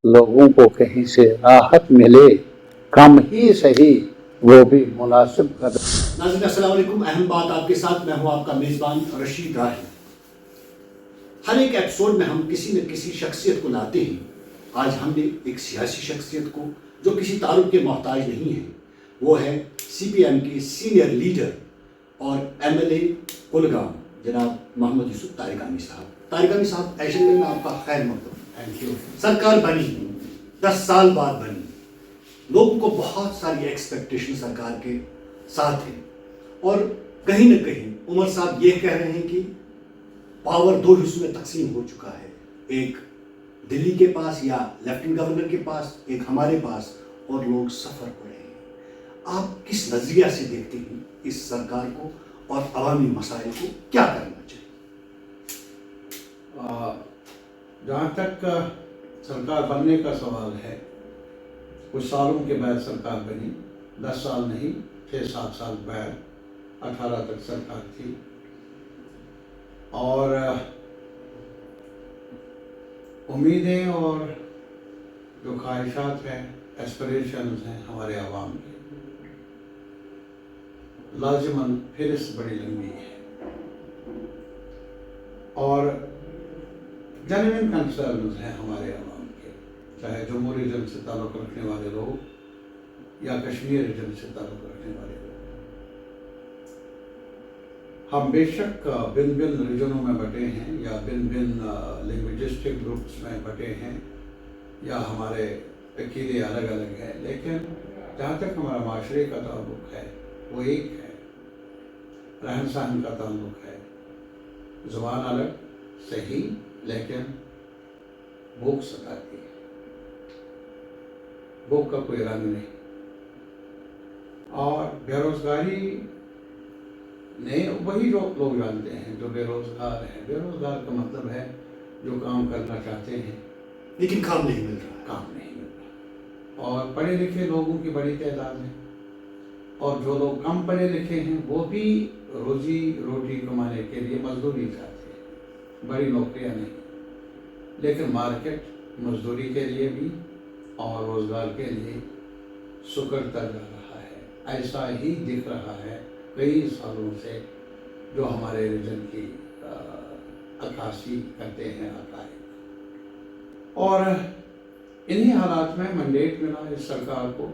लोगों को कहीं से राहत मिले, कम ही सही वो भी मुनासिब कदर। नाज़रीन अस्सलाम वालेकुम। अहम बात आपके साथ, मैं हूं आपका मेज़बान रशीद राही। हर एक एपिसोड में हम किसी न किसी शख्सियत को लाते हैं। आज हमने एक सियासी शख्सियत को जो किसी तारुफ के मोहताज नहीं है, वो है CPM के सीनियर लीडर और MLA कुलगाम जनाब मोहम्मद यूसुफ तारिगामी साहब। तारिगामी साहब, एशियन में आपका खैर मकदम। Thank you. सरकार बनी 10 साल बाद बनी, लोगों को बहुत सारी एक्सपेक्टेशन सरकार के साथ है और कहीं न कहीं उमर साहब ये कह रहे हैं कि पावर दो हिस्सों में तकसीम हो चुका है, एक दिल्ली के पास या लेफ्टिनेंट गवर्नर के पास, एक हमारे पास, और लोग सफ़र हो रहे हैं। आप किस नज़रिया से देखते हैं इस सरकार को और अवामी मसाइल को क्या करना चाहिए? जहाँ तक सरकार बनने का सवाल है, कुछ सालों के बाद सरकार बनी, 10 साल नहीं 6-7 साल बाद 18 तक सरकार थी। और उम्मीदें और जो ख्वाहिशात हैं, एस्पिरेशंस हैं हमारे आवाम की, लाजिमन फिरिस्त बड़ी लंबी है और जेन्युइन कंसर्न्स हैं हमारे आवाम के, चाहे जम्हूरिज़्म से ताल्लुक़ रखने वाले लोग या कश्मीरिज़्म से ताल्लुक़ रखने वाले लोग। हम बेशक भिन्न भिन्न रीजनों में बटे हैं या भिन्न भिन्न लिंग्विस्टिक ग्रुप्स में बटे हैं या हमारे अकीदे अलग अलग हैं, लेकिन जहाँ तक हमारा माशरे का ताल्लुक़ है वो एक है, रहन सहन का ताल्लुक़ है, ज़ुबान अलग सही, लेकिन भूख सताती है, भूख का कोई रंग नहीं। और बेरोज़गारी नहीं, वही जो लोग जानते हैं जो बेरोज़गार हैं। बेरोज़गार का मतलब है जो काम करना चाहते हैं लेकिन काम नहीं मिल रहा। काम नहीं मिल रहा। और पढ़े लिखे लोगों की बड़ी तादाद है और जो लोग कम पढ़े लिखे हैं वो भी रोजी रोटी कमाने के लिए मजदूरी चाहते हैं, बड़ी नौकरियां नहीं, लेकिन मार्केट मजदूरी के लिए भी और रोज़गार के लिए सुकड़ता जा रहा है। ऐसा ही दिख रहा है कई सालों से जो हमारे रीजन की अक्कासी करते हैं अकायद। और इन्हीं हालात में मैंडेट मिला इस सरकार को,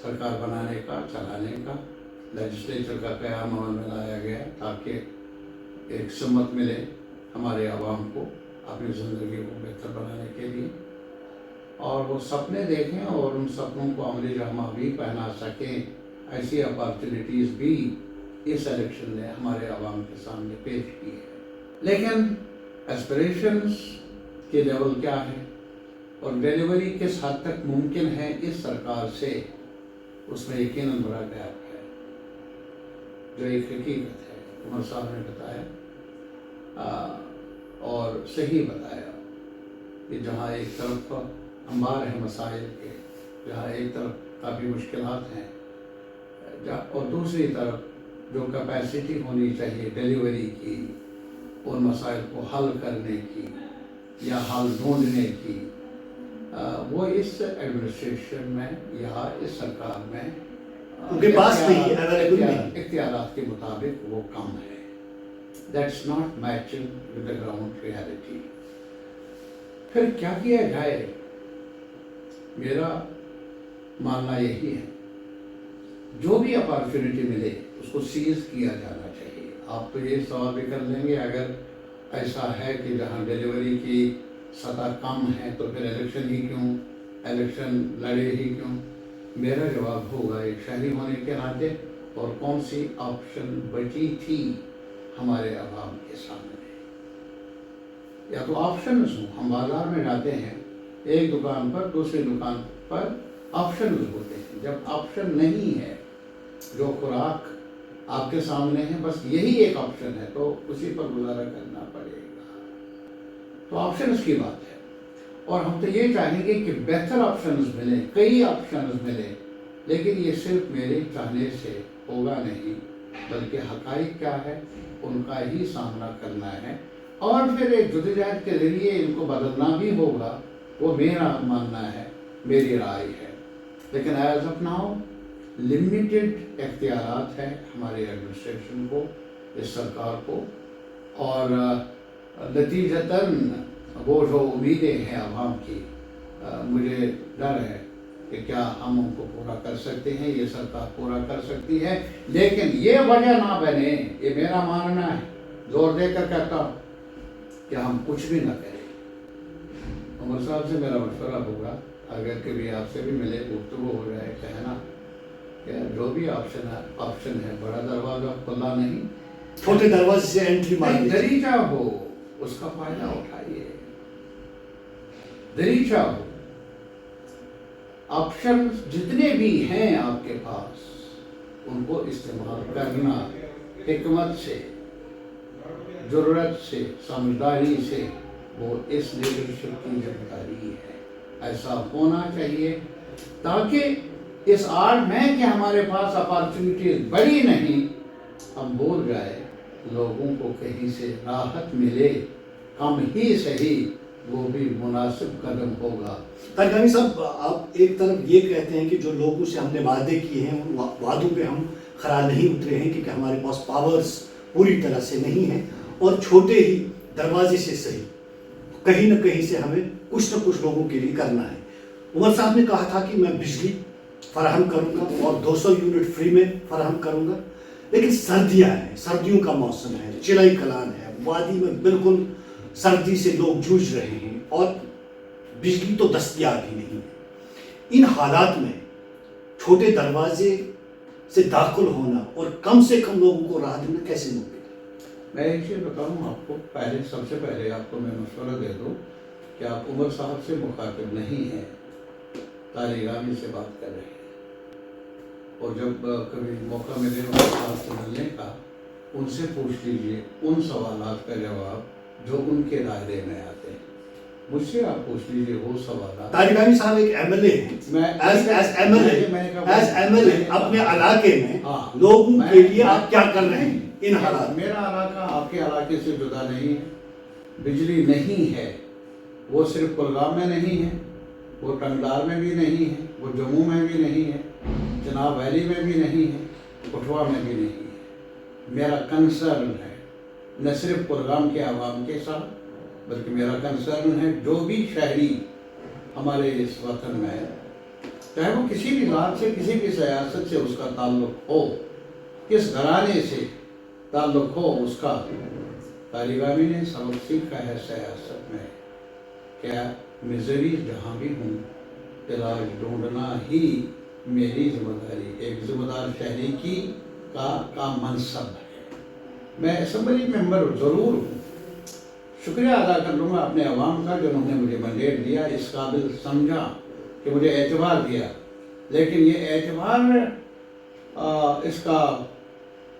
सरकार बनाने का, चलाने का, लेजिस्लेचर का क़याम अमल में लाया गया ताकि एक सुम्मत मिले हमारे आवाम को अपनी ज़िंदगी को बेहतर बनाने के लिए, और वो सपने देखें और उन सपनों को अमली जमा भी पहना सकें। ऐसी अपॉर्चुनिटीज़ भी इस इलेक्शन ने हमारे आवाम के सामने पेश की है। लेकिन एस्पिरेशंस के लेवल क्या है और डिलीवरी किस हद तक मुमकिन है इस सरकार से, उसमें यकीनन बड़ा गैप है। जो एक हकीकत है, उमर साहब ने बताया और सही बताया कि जहाँ एक तरफ अंबार है मसाइल के, जहाँ एक तरफ काफ़ी मुश्किलात हैं, और दूसरी तरफ जो कैपेसिटी होनी चाहिए डिलीवरी की, उन मसाइल को हल करने की या हल ढूंढने की, वो इस एडमिनिस्ट्रेशन में या इस सरकार में उनके पास नहीं, अवेलेबल नहीं, इख्तियारात के मुताबिक वो कम है। That's not matching with the ground reality. फिर क्या किया जाए? मेरा मानना यही है, जो भी अपॉर्चुनिटी मिले उसको सीज किया जाना चाहिए। आप तो ये सवाल भी कर लेंगे, अगर ऐसा है कि जहाँ डिलीवरी की सतह कम है तो फिर इलेक्शन ही क्यों, इलेक्शन लड़े ही क्यों? मेरा जवाब होगा, एक शहरी होने के नाते, और कौन सी ऑप्शन बची थी हमारे आवाम के सामने? या तो ऑप्शंस हो, हम बाज़ार में जाते हैं, एक दुकान पर दूसरी दुकान पर ऑप्शंस होते हैं। जब ऑप्शन नहीं है, जो खुराक आपके सामने है, बस यही एक ऑप्शन है, तो उसी पर गुजारा करना पड़ेगा। तो ऑप्शंस की बात है, और हम तो ये चाहेंगे कि बेहतर ऑप्शंस मिले, कई ऑप्शंस मिले, लेकिन ये सिर्फ मेरे चाहने से होगा नहीं, बल्कि हक़ाइक़ क्या है उनका ही सामना करना है, और फिर एक जदोजहद के ज़रिए इनको बदलना भी होगा وہ میرا ماننا ہے، میری رائے ہے، لیکن ایز آف ناؤ لمیٹڈ اختیارات ہیں ہمارے ایڈمنسٹریشن کو، اس سرکار کو، اور نتیجتاً وہ جو امیدیں ہیں عوام کی، مجھے ڈر ہے کہ کیا ہم ان کو پورا کر سکتے ہیں، یہ سرکار پورا کر سکتی ہے، لیکن یہ وجہ نہ بنے، یہ میرا ماننا ہے، زور دے کر کہتا ہوں کہ ہم کچھ بھی نہ کریں۔ عمر صاحب سے میرا مشورہ ہوگا، اگر کبھی آپ سے بھی ملے، گفتگو ہو جائے، کہنا کہ جو بھی آپشن ہے، بڑا دروازہ کھلا نہیں، چھوٹے دروازے سے انٹری ماریں، دریچہ ہو اس کا فائدہ اٹھائیے، دریچہ ہو، آپشن جتنے بھی ہیں آپ کے پاس ان کو استعمال کرنا، حکمت سے، جرأت سے، سمجھداری سے، وہ اس لیڈرشپ کی ذمہ داری ہے، ایسا ہونا چاہیے، تاکہ اس آڑ میں کہ ہمارے پاس اپارچونیٹیز بڑی نہیں، ہم بول جائے، لوگوں کو کہیں سے راحت ملے، کم ہی صحیح، وہ بھی مناسب قدم ہوگا۔ طارق صاحب، آپ ایک طرف یہ کہتے ہیں کہ جو لوگوں سے ہم نے وعدے کیے ہیں ان وعدوں پہ ہم کھرا نہیں اترے ہیں کیونکہ ہمارے پاس پاورز پوری طرح سے نہیں ہیں، اور چھوٹے ہی دروازے سے صحیح کہیں نہ کہیں سے ہمیں کچھ نہ کچھ لوگوں کے لیے کرنا ہے۔ عمر صاحب نے کہا تھا کہ میں بجلی فراہم کروں گا اور 200 یونٹ فری میں فراہم کروں گا، لیکن سردیاں ہیں، سردیوں کا موسم ہے، چلائی کلان ہے، وادی میں بالکل سردی سے لوگ جوجھ رہے ہیں اور بجلی تو دستیاب ہی نہیں ہے۔ ان حالات میں چھوٹے دروازے سے داخل ہونا اور کم سے کم لوگوں کو راہ دینا کیسے ممکن ہے؟ میں ایک چیز بتاؤں آپ کو، سب سے پہلے آپ کو میں مشورہ دے دوں کہ آپ عمر صاحب سے مخاطب نہیں ہیں، طارق عامی سے بات کر رہے ہیں، اور جب کبھی موقع ملے عمر صاحب سے ملنے کا، ان سے پوچھ لیجئے ان سوالات کا جواب جو ان کے دائرے میں آتے ہیں، مجھ سے آپ پوچھ لیجئے وہ سوالات۔ طارق عامی صاحب ایک ایم ایل اے ہیں، ایز ایم ایل اے اپنے علاقے میں لوگوں کے لیے آپ کیا کر رہے ہیں ان حالات؟ میرا علاقہ آپ کے علاقے سے جدا نہیں ہے، بجلی نہیں ہے، وہ صرف کلگام میں نہیں ہے، وہ ٹنگڈار میں بھی نہیں ہے، وہ جموں میں بھی نہیں ہے، چناب ویلی میں بھی نہیں ہے، کٹھوا میں بھی نہیں ہے۔ میرا کنسرن ہے نہ صرف کلگام کے عوام کے ساتھ، بلکہ میرا کنسرن ہے جو بھی شہری ہمارے اس وطن میں ہے، چاہے وہ کسی بھی ذات سے، کسی بھی سیاست سے اس کا تعلق ہو، کس گھرانے سے تعلق ہو اس کا۔ طارق عامی نے سبق سیکھا ہے سیاست میں، کیا مزری جہاں بھی ہوں علاج ڈھونڈنا ہی میری ذمہ داری، ایک ذمہ دار شہری کا منصب ہے۔ میں اسمبلی ممبر ضرور ہوں، شکریہ ادا کر لوں گا اپنے عوام کا جنہوں نے مجھے مینڈیٹ دیا، اس قابل سمجھا کہ مجھے اعتبار دیا، لیکن یہ اعتبار اس کا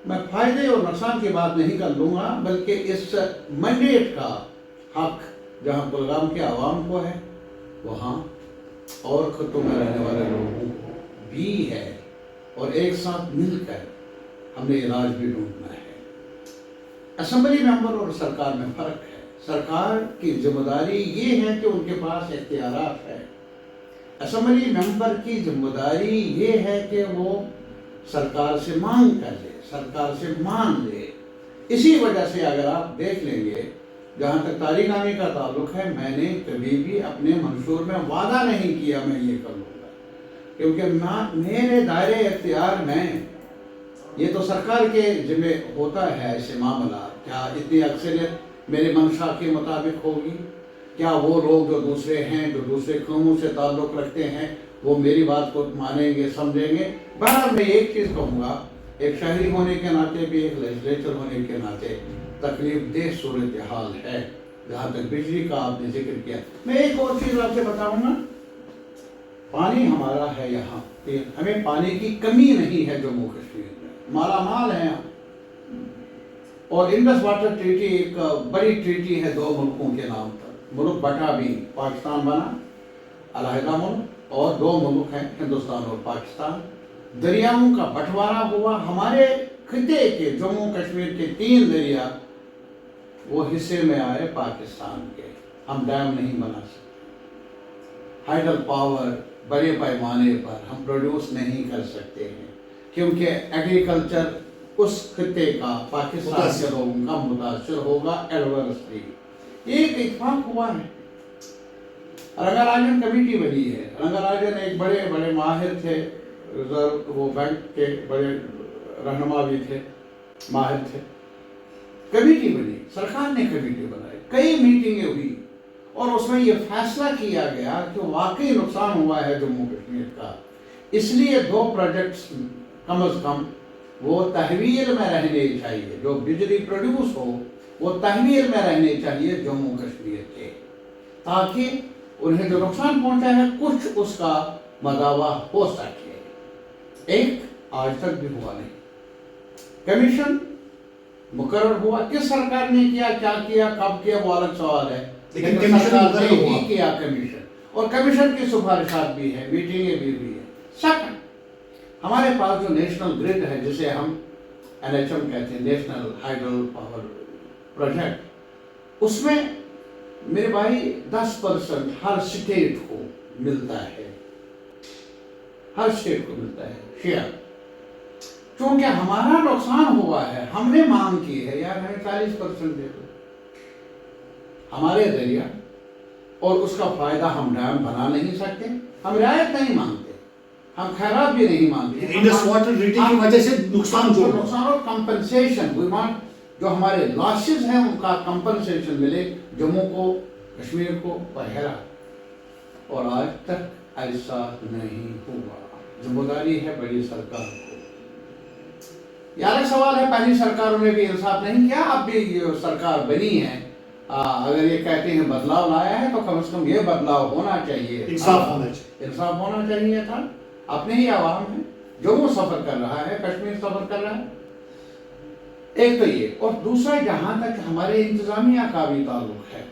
میں فائدے اور نقصان کی بات نہیں کر لوں گا، بلکہ اس مینڈیٹ کا حق جہاں کلگام کے عوام کو ہے، وہاں اور خطوں میں رہنے والے لوگوں کو بھی ہے، اور ایک ساتھ مل کر ہم نے علاج بھی ڈھونڈنا ہے۔ اسمبلی ممبر اور سرکار میں فرق ہے۔ سرکار کی ذمہ داری یہ ہے کہ ان کے پاس اختیارات ہے، اسمبلی ممبر کی ذمہ داری یہ ہے کہ وہ سرکار سے مانگ کر لے، سرکار سے مان لے۔ اسی وجہ سے اگر آپ دیکھ لیں گے، جہاں تک طارق عامی کا تعلق ہے، میں نے کبھی بھی اپنے منشور میں وعدہ نہیں کیا میں یہ کر لوں گا، کیونکہ میرے دائرے اختیار میں یہ تو سرکار کے ذمہ ہوتا ہے ایسے معاملات، کیا اتنی اکثریت میرے منشا کے مطابق ہوگی؟ کیا وہ لوگ جو دوسرے ہیں، جو دوسرے قوموں سے تعلق رکھتے ہیں، وہ میری بات کو مانیں گے، سمجھیں گے؟ بہرحال میں ایک چیز کہوں گا، ایک شہری ہونے کے ناطے بھی، ایک لیجسلیچر ہونے کے ناطے تکلیف دہ صورتحال ہے۔ جہاں تک بجلی کا آپ نے ذکر کیا، میں ایک اور چیز آپ سے بتاؤں گا، پانی ہمارا ہے یہاں، ہمیں پانی کی کمی نہیں ہے جموں کشمیر میں، مالا مال ہے ہم، اور انڈس واٹر ٹریٹی ایک بڑی ٹریٹی ہے دو ملکوں کے نام پر، ملک بٹا بھی، پاکستان بنا علیحدہ ملک، اور دو ملک ہیں ہندوستان اور پاکستان، دریاؤں کا بٹوارا ہوا، ہمارے خطے کے جموں کشمیر کے 3 دریا وہ حصے میں آئے پاکستان کے، ہم ڈیم نہیں بنا سکتے، हाइडल पावर बड़े पैमाने पर हम प्रोड्यूस नहीं कर सकते हैं, क्योंकि एग्रीकल्चर उस खिते का पाकिस्तान के लोगों का मुतासर होगा एडवर्सली। एक इत्तेफाक हुआ है, रंगाराजन कमेटी बनी है। रंगाराजन एक बड़े बड़े माहिर थे, रिजर्व वो बैंक के बड़े रहनुमा भी थे, माहिर थे। कमेटी बनी, सरकार ने कमेटी बनाई, कई मीटिंगें हुई और उसमें ये फैसला किया गया कि वाकई नुकसान हुआ है जम्मू कश्मीर का, इसलिए 2 प्रोजेक्ट्स कम से कम वो तहवील में रहने चाहिए, जो बिजली प्रोड्यूस हो वो तहवील में रहने चाहिए जम्मू कश्मीर के, ताकि उन्हें जो नुकसान पहुंचा है कुछ उसका मदावा हो सके। एक आज तक भी हुआ नहीं। कमीशन मुकर्रर हुआ, किस सरकार ने किया, क्या किया, कब किया, वो अलग सवाल है, लेकिन सरकार ने ही किया कमीशन, और कमीशन की सिफारिशात भी है, मीटिंगें भी हुई है। सेकंड, हमारे पास जो नेशनल ग्रिड है, जिसे हम NHM कहते हैं, नेशनल हाइडल पावर प्रोजेक्ट, उसमें मेरे भाई 10% हर स्टेट को मिलता है, हर स्टेट को मिलता है शेयर। क्योंकि हमारा नुकसान हुआ है, हमने मांग की है यार हमें 40% दे दो हमारे जरिया, और उसका फायदा हम डैम बना नहीं सकते, हम रियायत नहीं मांगते, हम खैरात भी नहीं मांगते, इंडस वाटर रेटिंग की वजह से नुकसान जो नुकसान और कंपनसेशन, वी वांट जो हमारे लॉसेस हैं उनका कंपनसेशन मिले जम्मू को, कश्मीर को, वगैरह। और आज तक ऐसा नहीं हुआ। जिम्मेदारी है बड़ी सरकार को। यह अलग सवाल है, पहली सरकारों ने भी इंसाफ नहीं किया, अब भी ये सरकार बनी है, अगर ये कहते हैं बदलाव लाया है तो कम से कम ये बदलाव होना चाहिए, इंसाफ होना चाहिए, इंसाफ होना चाहिए था। अपने ही आवाम है, जम्मू सफर कर रहा है, कश्मीर सफर कर रहा है, एक तो ये। और दूसरा, जहां तक हमारे इंतजामिया का भी ताल्लुक है,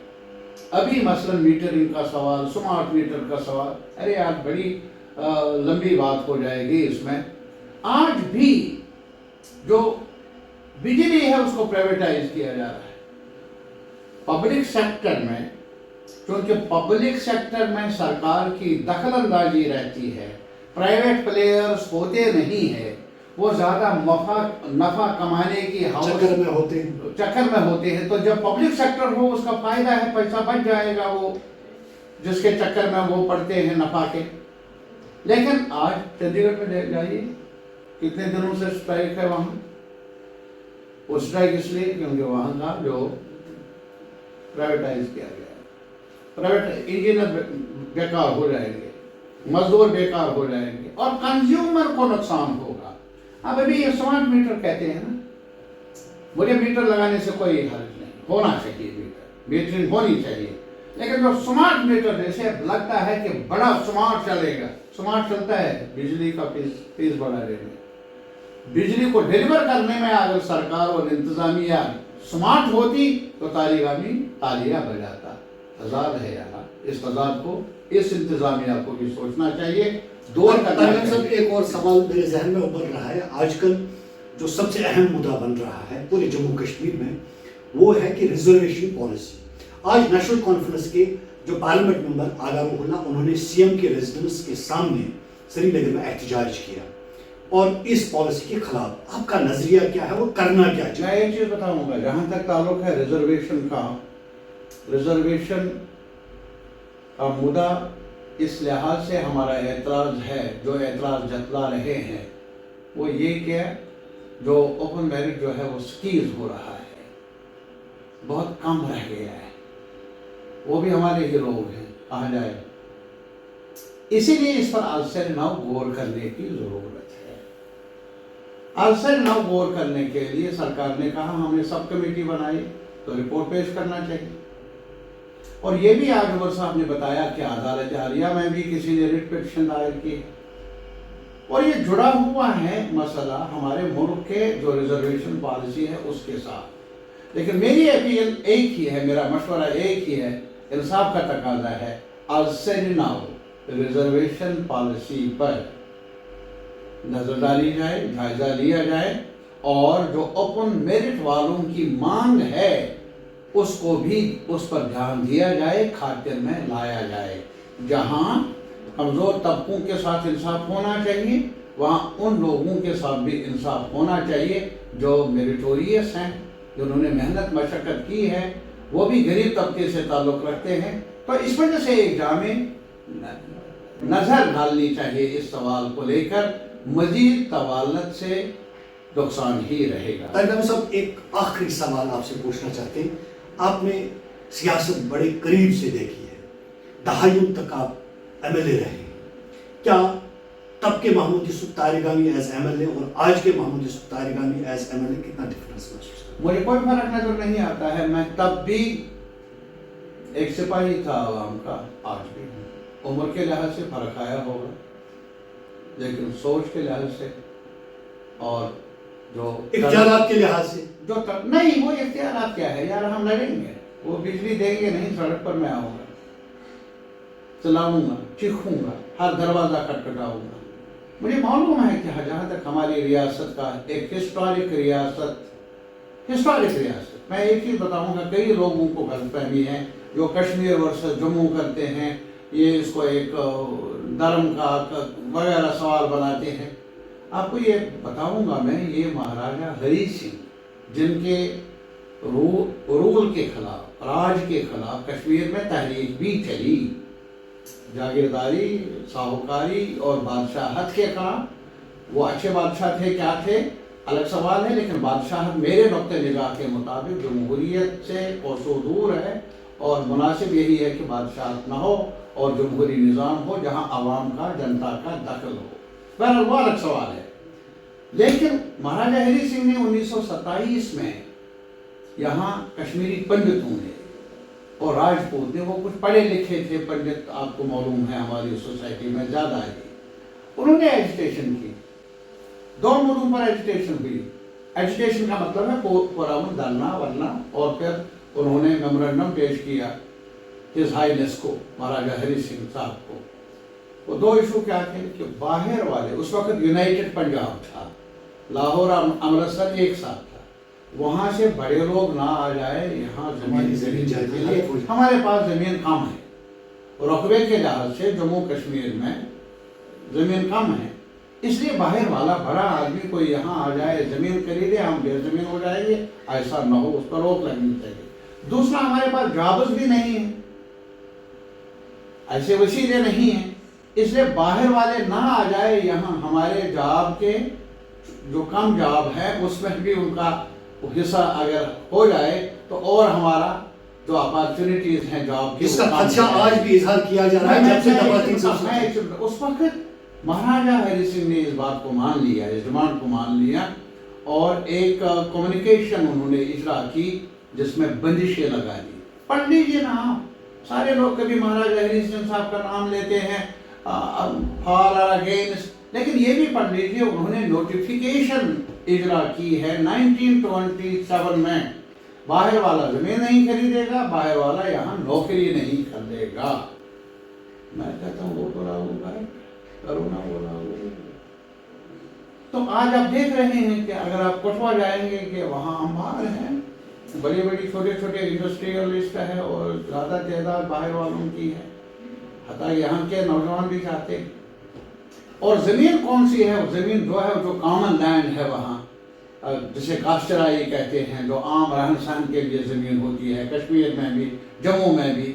अभी मसलन मीटरिंग का सवाल, स्मार्ट मीटर का सवाल, अरे यार बड़ी लंबी बात हो जाएगी इसमें। आज भी जो बिजली है उसको प्राइवेटाइज किया जा रहा है पब्लिक सेक्टर में, क्योंकि पब्लिक सेक्टर में सरकार की दखलंदाजी रहती है, प्राइवेट प्लेयर्स होते नहीं है, वो ज्यादा नफा कमाने की चक्कर में होते हैं। तो जब पब्लिक सेक्टर हो उसका फायदा है, पैसा बच जाएगा वो जिसके चक्कर में वो पड़ते हैं नफा के। लेकिन आज चंडीगढ़ में जाइए, कितने दिनों से स्ट्राइक है वहां। वो स्ट्राइक इसलिए क्योंकि वहां का जो प्राइवेटाइज किया गया, प्राइवेट इंजीनियर बेकार हो जाएंगे, मजदूर बेकार हो जाएंगे और कंज्यूमर को नुकसान होगा। अब अभी ये स्मार्ट मीटर कहते हैं ना, मुझे मीटर लगाने से कोई हर्ज नहीं, होना चाहिए मीटरिंग होनी चाहिए, लेकिन जो स्मार्ट मीटर जैसे लगता है कि बड़ा स्मार्ट चलेगा, स्मार्ट चलता है बिजली का फीस बढ़ाने में, बिजली को डिलीवर करने में अगर सरकार और इंतजामिया स्मार्ट होती तो तालियां बजाता। तजाद है यहाँ, इस तजाद को, इस इंतजामिया को भी सोचना चाहिए। सब एक और सवाल मेरे जहन में उभर रहा है, आजकल जो सबसे अहम मुद्दा बन रहा है पूरे जम्मू कश्मीर में, वो है कि रिजर्वेशन पॉलिसी। आज नेशनल कॉन्फ्रेंस के जो पार्लियामेंट मेंबर आगा रुहुल्ला, उन्होंने CM के रेजिडेंस के सामने श्रीनगर में एहतजाज किया और इस पॉलिसी के खिलाफ आपका नजरिया क्या है, वो करना क्या चाहिए? मैं एक चीज बताऊंगा, जहां तक ताल्लुक है रिजर्वेशन का, रिजर्वेशन का मुद्दा इस लिहाज से हमारा एतराज़ है, जो एतराज़ जतला रहे हैं वो ये कि जो ओपन मेरिट जो है वो स्कीज हो रहा है, बहुत कम रह गया है, वो भी हमारे ही लोग हैं कहा जाए। इसीलिए इस पर आज से नव गौर करने की ज़रूरत है। आज से नव गौर करने के लिए सरकार ने कहा हमने सब कमेटी बनाई तो रिपोर्ट पेश करना चाहिए। और ये भी आज उमर साहब ने बताया कि अदालत आलिया में भी किसी ने रिट पिटीशन दायर की, और ये जुड़ा हुआ है मसला हमारे मुल्क के जो रिजर्वेशन पॉलिसी है उसके साथ। लेकिन मेरी अपील एक ही है, मेरा मशवरा एक ही है, इंसाफ का तकाजा है, आज से नाउ रिजर्वेशन पॉलिसी पर नजर डाली जाए, जायजा लिया जाए, और जो ओपन मेरिट वालों की मांग है उसको भी उस पर ध्यान दिया जाए, खातिर में लाया जाए, جہاں کمزور طبقوں کے ساتھ انصاف ہونا چاہیے وہاں ان لوگوں کے ساتھ بھی انصاف ہونا چاہیے جو میریٹوریس ہیں، جنہوں نے محنت مشقت کی ہے، وہ بھی غریب طبقے سے تعلق رکھتے ہیں. تو اس وجہ سے ایک جامع نظر ڈالنی چاہیے اس سوال کو لے کر. مزید طوالت سے نقصان ہی رہے گا. طارق احمد صاحب، ایک آخری سوال آپ سے پوچھنا چاہتے ہیں. آپ نے سیاست بڑے قریب سے دیکھی ہے، دہائیوں تک آپ ایم ایل اے رہے ہیں. کیا تب کے محمود یوسف طارقانی ایز ایم ایل اے اور آج کے محمود یوسف طارقانی ایز ایم ایل اے کتنا ڈفرینس محسوس کرتے ہیں؟ مجھے کوئی فرق نظر نہیں آتا ہے. میں تب بھی ایک سپاہی تھا عوام کا، آج بھی ہوں. عمر کے لحاظ سے فرق آیا ہوگا لیکن سوچ کے لحاظ سے اور جو اختیارات کے لحاظ سے جو نہیں، وہ اختیارات کیا ہے یار، ہم لڑیں گے، وہ بجلی دیں گے نہیں، سڑک پر میں آؤں گا، چلاؤں گا، چیخوں گا، ہر دروازہ کھٹکھٹاؤں گا. مجھے معلوم ہے کہ جہاں تک ہماری ریاست کا ایک ہسٹورک ریاست، میں ایک چیز بتاؤں گا، کئی لوگوں کو غلط فہمی ہے جو کشمیر ورسز جموں کرتے ہیں، یہ اس کو ایک دھرم کا وغیرہ سوال بناتے ہیں. آپ کو یہ بتاؤں گا میں، یہ مہاراجہ ہری سنگھ جن کے رول کے خلاف، راج کے خلاف کشمیر میں تحریک بھی چلی، جاگیرداری، ساہوکاری اور بادشاہت کے خلاف. وہ اچھے بادشاہ تھے کیا تھے الگ سوال ہے، لیکن بادشاہت میرے نقطۂ نگاہ کے مطابق جمہوریت سے کوسوں دور ہے اور مناسب یہی ہے کہ بادشاہت نہ ہو اور جمہوری نظام ہو جہاں عوام کا، جنتا کا دخل ہو. بہرحال وہ الگ سوال ہے. لیکن مہاراجہ ہری سنگھ نے 1927 میں یہاں کشمیری پنڈتوں نے اور راجپوت نے، وہ کچھ پڑھے لکھے تھے پنڈت، آپ کو معلوم ہے ہماری سوسائٹی میں زیادہ ہے، انہوں نے ایجیٹیشن کی. دو موضوع پر ایجیٹیشن ہوئی. ایجیٹیشن کا مطلب ہے پرامن دھرنا ورنا، اور پھر انہوں نے میمورنڈم پیش کیا ہز ہائینس کو، مہاراجہ ہری سنگھ صاحب کو. وہ دو ایشو کیا تھے کہ باہر والے، اس وقت یونائٹڈ پنجاب تھا، لاہور اور امرتسر ایک ساتھ تھا، وہاں سے بڑے لوگ نہ آ جائے یہاں زمین کے لیے. ہمارے پاس زمین کم ہے، رقبے کے لحاظ سے جموں کشمیر میں زمین کم ہے، اس لیے باہر والا بڑا آدمی کوئی یہاں آ جائے زمین خریدے، ہم بے زمین ہو جائیں گے، ایسا نہ ہو، اس پر روک لگنی چاہیے. دوسرا، ہمارے پاس جابز بھی نہیں ہیں، ایسے وسیلے نہیں ہیں، اس لیے باہر والے نہ آ جائے یہاں. ہمارے جاب کے جو کم جاب ہے اس میں بھی ان کا حصہ اگر ہو جائے تو اور ہمارا جو اپارچونیٹیز ہیں جاب کی، اس کا خدشہ آج بھی اظہار کیا جا رہا ہے. جب سے دفعہ 300 اس وقت مہاراجہ ہری سنگھ نے اس بات کو مان لیا، اس ڈیمانڈ کو مان لیا اور ایک کمیونیکیشن انہوں نے اجرا کی جس میں بندشیں لگا دی. پڑھ لیجیے نا آپ، سارے لوگ کبھی مہاراجہ ہری سنگھ صاحب کا نام لیتے ہیں فار اور اگینسٹ، لیکن یہ بھی پڑھ لیجیے انہوں نے نوٹیفیکیشن اجرا کی ہے 1927 میں، باہر والا زمین نہیں خریدے گا، باہر والا یہاں نوکری نہیں کرے گا. میں کہتا ہوں وہ بولا ہوگا، کرونا بولا ہوگا. تو آج آپ دیکھ رہے ہیں کہ اگر آپ کٹھوا جائیں گے کہ وہاں انبار ہیں، بڑی بڑی چھوٹے چھوٹے انڈسٹریلسٹ ہے اور زیادہ تعداد باہر والوں کی ہے، حتیٰ یہاں کے نوجوان بھی چاہتے ہیں. اور زمین کون سی ہے؟ زمین جو ہے جو کامن لینڈ ہے وہاں، جسے کاشترائی کہتے ہیں، جو عام رہن سہن کے لیے زمین ہوتی ہے. کشمیر میں بھی، جموں میں بھی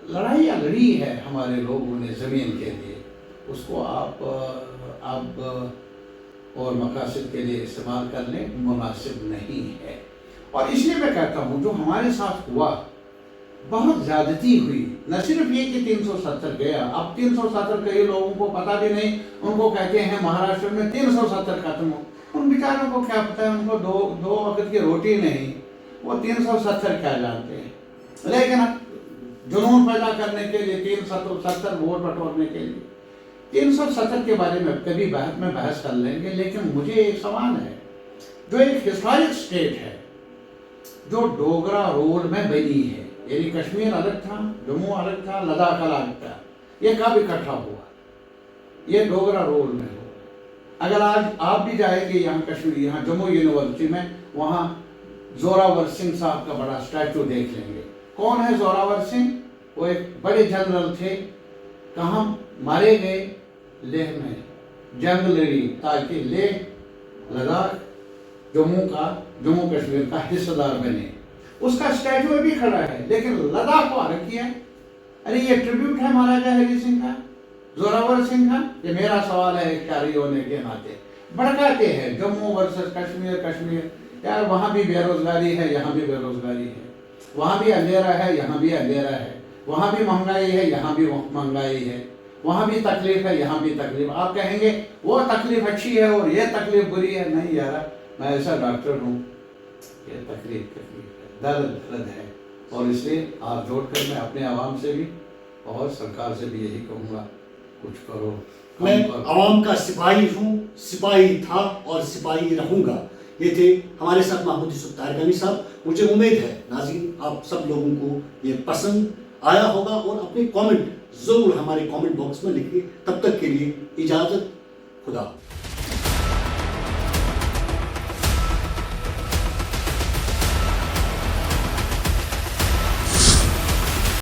لڑائیاں لڑی ہے ہمارے لوگوں نے زمین کے لیے، اس کو آپ اب اور مقاصد کے لیے استعمال کر لیں، مناسب نہیں ہے. اور اس لیے میں کہتا ہوں جو ہمارے ساتھ ہوا بہت زیادتی ہوئی. نہ صرف یہ کہ 370 گیا، اب 370 کئی لوگوں کو پتہ بھی نہیں، ان کو کہتے ہیں مہاراشٹر میں 370 ختم ہو، ان بیچاروں کو کیا پتہ ہے، ان کو دو وقت کی روٹی نہیں، وہ 370 کیا جانتے ہیں. لیکن جنون پیدا کرنے کے لیے 370 ووٹ بٹورنے کے لیے 370 کے بارے میں کبھی بحث کر لیں گے. لیکن مجھے ایک سوال ہے، جو ایک ہسٹورک اسٹیٹ ہے جو ڈوگرا رول میں بنی ہے، یعنی کشمیر الگ تھا، جموں الگ تھا، لداخ الگ تھا، یہ کب اکٹھا ہوا؟ یہ ڈوگرا رول میں ہوا. اگر آج آپ بھی جائیں گے یہاں کشمیر، یہاں جموں یونیورسٹی میں، وہاں زوراور سنگھ صاحب کا بڑا اسٹیچو دیکھ لیں گے. کون ہے زوراور سنگھ؟ वो एक बड़े जनरल थे, कहाँ मारे गए? लेह में जंग लड़ी ताकि लेह लद्दाख जम्मू कश्मीर का हिस्सेदार बने। उसका स्टैचू भी खड़ा है, लेकिन लद्दाख को अलग किया है। अरे ये ट्रिब्यूट है महाराजा हरि सिंह का, जोरावर सिंह का। ये मेरा सवाल है एक शायरी होने के नाते। भड़काते हैं जम्मू वर्सेस कश्मीर। यार वहाँ भी बेरोजगारी है, यहाँ भी बेरोजगारी है, वहाँ भी अंधेरा है, यहाँ भी अंधेरा है, वहाँ भी महंगाई है, यहाँ भी महंगाई है, वहाँ भी तकलीफ है, यहाँ भी तकलीफ। आप कहेंगे वो तकलीफ अच्छी है और ये तकलीफ बुरी है। नहीं यार, मैं ऐसा डॉक्टर हूँ, ये तकलीफ है, दर्द है। और इसलिए हाथ जोड़कर मैं अपने आवाम से भी और सरकार से भी यही कहूँगा, कुछ करो। मैं आवाम का सिपाही हूँ, सिपाही था और सिपाही रहूँगा। ये थे हमारे साथ महमूद यूसुफ तारकानी साहब। मुझे उम्मीद है नाज़रीन आप सब लोगों को ये पसंद आया होगा और अपने कमेंट ज़रूर हमारे कमेंट बॉक्स में लिखिए। तब तक के लिए इजाज़त, खुदा।